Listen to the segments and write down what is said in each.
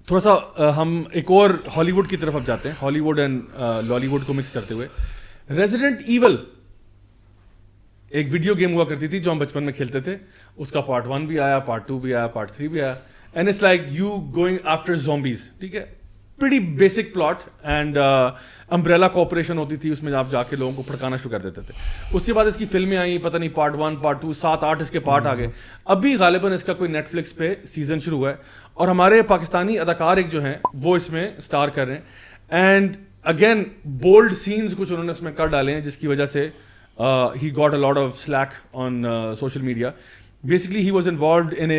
تھوڑا سا ہم ایک اور ہالی ووڈ کی طرف اب جاتے ہیں, ہالی ووڈ اینڈ لالی ووڈ کو مکس کرتے ہوئے. ریزیڈنٹ ایول ایک ویڈیو گیم ہوا کرتی تھی جو ہم بچپن میں کھیلتے تھے, اس کا پارٹ 1 بھی آیا, پارٹ 2 بھی آیا, پارٹ 3 بھی آیا, and it's like you going after zombies. ٹھیک ہے, pretty basic plot, and Umbrella Corporation ہوتی تھی اس میں, آپ جا کے لوگوں کو پھڑکانا شروع کر دیتے تھے. اس کے بعد اس کی فلمیں آئیں, پتہ نہیں پارٹ 1 پارٹ 2 7-8 اس کے پارٹ آ گئے. ابھی غالباً اس کا کوئی نیٹ فلکس پہ سیزن شروع ہوا ہے, اور ہمارے پاکستانی اداکار ایک جو ہیں وہ اس میں اسٹار کر رہے ہیں. اینڈ اگین بولڈ سینز کچھ انہوں نے اس میں کر ڈالے ہیں, جس کی وجہ سے he got a lot of slack on social media. Basically he was involved in a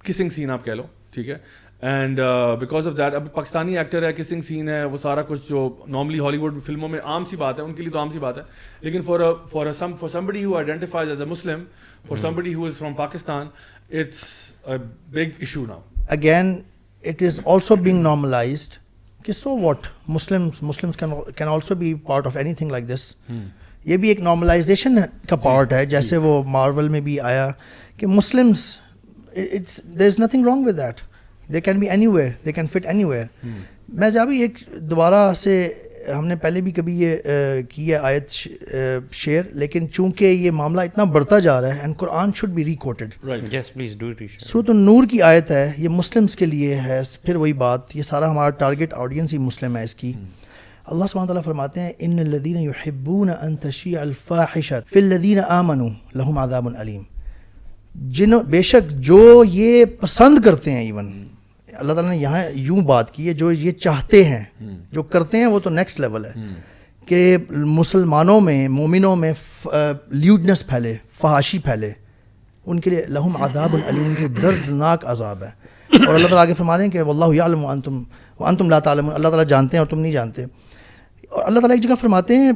kissing scene آپ کہہ لو, ٹھیک ہے, and because of that اب پاکستانی ایکٹر ہے, kissing scene ہے, وہ سارا کچھ جو نارملی ہالی ووڈ فلموں میں عام سی بات ہے, ان کے لیے تو عام سی بات ہے, لیکن for somebody who identifies as a Muslim, for somebody who is from Pakistan, it's a big issue now. Again it is also being normalized کہ so what, Muslims can also be part of anything like this. یہ بھی ایک normalization کا part ہے, جیسے وہ marvel میں بھی آیا کہ Muslims, there is nothing wrong with that, they can be anywhere, they can fit anywhere. میں جب بھی ایک دوبارہ سے, ہم نے پہلے بھی کبھی یہ کی ہے آیت شیئر, لیکن چونکہ یہ معاملہ اتنا بڑھتا جا رہا ہے, and Quran should be recited. Yes please do it. سورۃ النور کی آیت ہے, یہ مسلمس کے لیے ہے. پھر وہی بات, یہ سارا ہمارا ٹارگیٹ آڈینس ہی مسلم ہے اس کی. اللہ سبحانہ وتعالیٰ فرماتے ہیں ان الذین یحبون ان تشیع الفاحشۃ فی الذین آمنوا لہم عذاب علیم. بے شک جو یہ پسند کرتے ہیں, ایون اللہ تعالیٰ نے یہاں یوں بات کی ہے, جو یہ چاہتے ہیں, جو کرتے ہیں, وہ تو نیکسٹ لیول ہے کہ مسلمانوں میں, مومنوں میں لیوڈنس پھیلے, فحاشی پھیلے, ان کے لیے لہم عذاب علیم, ان کے لیے دردناک عذاب ہے. اور اللہ تعالیٰ آگے فرما رہے ہیں کہ واللہ یعلم وانتم لا تعلمون, اللہ تعالیٰ جانتے ہیں اور تم نہیں جانتے. اور اللہ تعالیٰ ایک جگہ فرماتے ہیں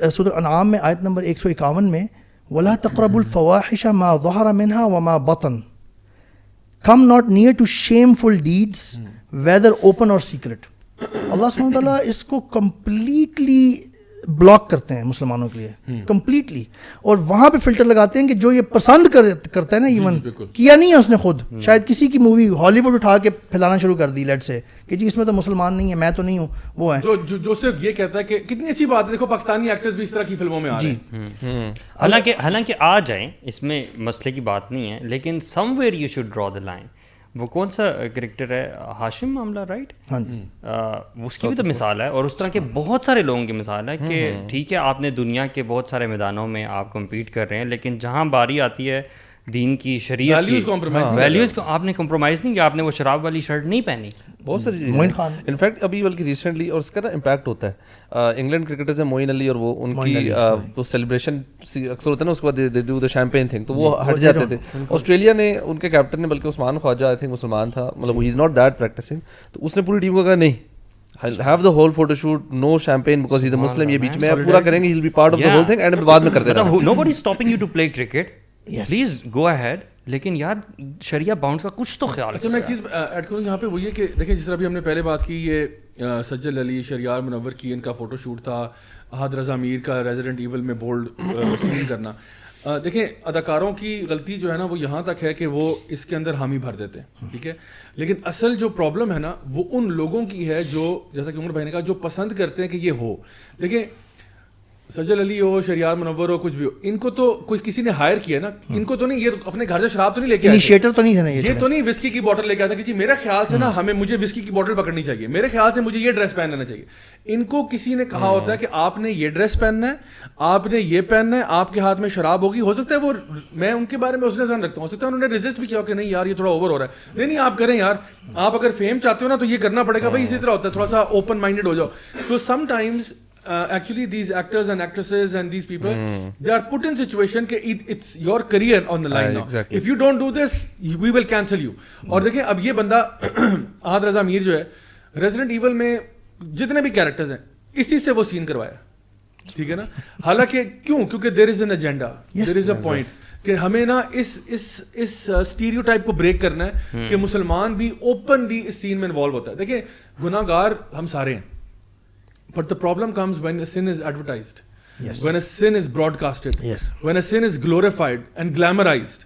سورۃ الانعام میں آیت نمبر 151 میں, وَلَا تَقْرَبُوا الْفَوَاحِشَ مَا ظَهَرَ مِنْهَا وَمَا بَطَنَ, come not near to shameful deeds whether open or secret. اللہ سبحانہ وتعالیٰ اس کو کمپلیٹلی بلاک کرتے ہیں مسلمانوں کے لیے, کمپلیٹلی, اور وہاں پہ فلٹر لگاتے ہیں کہ جو یہ پسند کرتا ہے نا, ایون کیا نہیں ہے اس نے خود, شاید کسی کی مووی ہالی ووڈ اٹھا کے پھیلانا شروع کر دی لیٹ سے کہ جی اس میں تو مسلمان نہیں ہے, میں تو نہیں ہوں, وہ ہے جو صرف یہ کہتا ہے کہ کتنی اچھی بات ہے, دیکھو پاکستانی ایکٹرز بھی اس طرح کی فلموں میں آ رہے ہیں. حالانکہ آ جائیں, اس میں مسئلے کی بات نہیں ہے, لیکن somewhere you should draw the line. وہ کون سا کریکٹر ہے, ہاشم معاملہ, رائٹ, اس کی بھی تو مثال ہے, اور اس طرح کے بہت سارے لوگوں کی مثال ہے کہ ٹھیک ہے آپ نے دنیا کے بہت سارے میدانوں میں آپ کمپیٹ کر رہے ہیں, لیکن جہاں باری آتی ہے دین کی, شریعت کی ویلیوز کو آپ نے کمپرومائز نہیں کیا, آپ نے وہ شراب والی شرٹ نہیں پہنی. بہت ساری چیزیں انفیکٹ ابھی بلکہ ریسنٹلی, اور اس کا نا امپیکٹ ہوتا ہے. انگلینڈ کرکٹرز ہیں معین علی, اور وہ ان کی وہ سیلیبریشن اکثر ہوتا ہے نا, اس کے بعد they do the champagne thing, تو وہ ہٹ جاتے تھے. آسٹریلیا نے ان کے کیپٹن نے, بلکہ عثمان خواجہ آئی تھنک مسلمان تھا, مطلب ہی از ناٹ دیٹ پریکٹسنگ, تو اس نے پوری ٹیم کو کہا نہیں, have the whole photo shoot, no champagne because he's a Muslim, یہ بیچ میں پورا کریں گے, he'll be part of the whole thing, and بعد میں کرتے رہنا. Nobody is stopping you to play cricket, please go ahead, لیکن یار شریعہ باؤنڈس کا کچھ تو خیال ہے. میں ایک چیز ایڈ کروں یہاں پہ, وہ یہ کہ دیکھیں جس طرح بھی ہم نے پہلے بات کی, یہ سجل علی, شریار منور کی ان کا فوٹو شوٹ تھا, احد رضا میر کا ریزیڈنٹ ایول میں بولڈ سین کرنا. دیکھیں اداکاروں کی غلطی جو ہے نا وہ یہاں تک ہے کہ وہ اس کے اندر حامی بھر دیتے ہیں, ٹھیک ہے, لیکن اصل جو پرابلم ہے نا وہ ان لوگوں کی ہے جو, جیسا کہ عمر بھائی نے کہا, جو پسند کرتے ہیں کہ یہ ہو. دیکھیں سجل علی ہو, شریار منور ہو, کچھ بھی ہو, ان کو تو کوئی کسی نے ہائر کیا نا, ان کو تو نہیں, یہ تو اپنے گھر سے شراب تو نہیں لے کے انیشیٹر تو نہیں تھا نا, یہ تو نہیں وسکی کی بوٹل لے کے آتا کہ جی میرے خیال سے نا مجھے وسکی کی بوٹل پکڑنی چاہیے, میرے خیال سے مجھے یہ ڈریس پہن لینا چاہیے. ان کو کسی نے کہا ہوتا ہے کہ آپ نے یہ ڈریس پہننا ہے, آپ نے یہ پہننا ہے, آپ کے ہاتھ میں شراب ہوگی. ہو سکتا ہے وہ, میں ان کے بارے میں اس نے ذہن رکھتا ہوں, ہو سکتا ہے انہوں نے رجسٹ بھی کیا کہ نہیں یار یہ تھوڑا اوور ہو رہا ہے. نہیں آپ کریں یار, آپ اگر فیم چاہتے ہو نا تو یہ کرنا پڑے گا بھائی, اسی طرح ہوتا ہے, تھوڑا سا اوپن مائنڈیڈ ہو جاؤ. تو some times actually these actors and actresses and these people they are put in situation کہ it's your career on the line now. Exactly. If you don't do this we will cancel you. اور دیکھیں اب یہ بندہ احد رضا میر جو ہے resident evil میں جتنے بھی کیریکٹرز ہیں اس چیز سے وہ سین کروایا, ٹھیک ہے نا, حالانکہ کیوں, کیونکہ there is an agenda, there is a point کہ ہمیں نا اس اسٹیریو ٹائپ کو بریک کرنا ہے کہ مسلمان بھی اوپنلی اس سین میں انوالو ہوتا ہے. دیکھیں گناہ گار ہم سارے ہیں, but the problem comes when a sin is advertised. when a sin is broadcasted, Yes. when a sin is glorified and glamorized,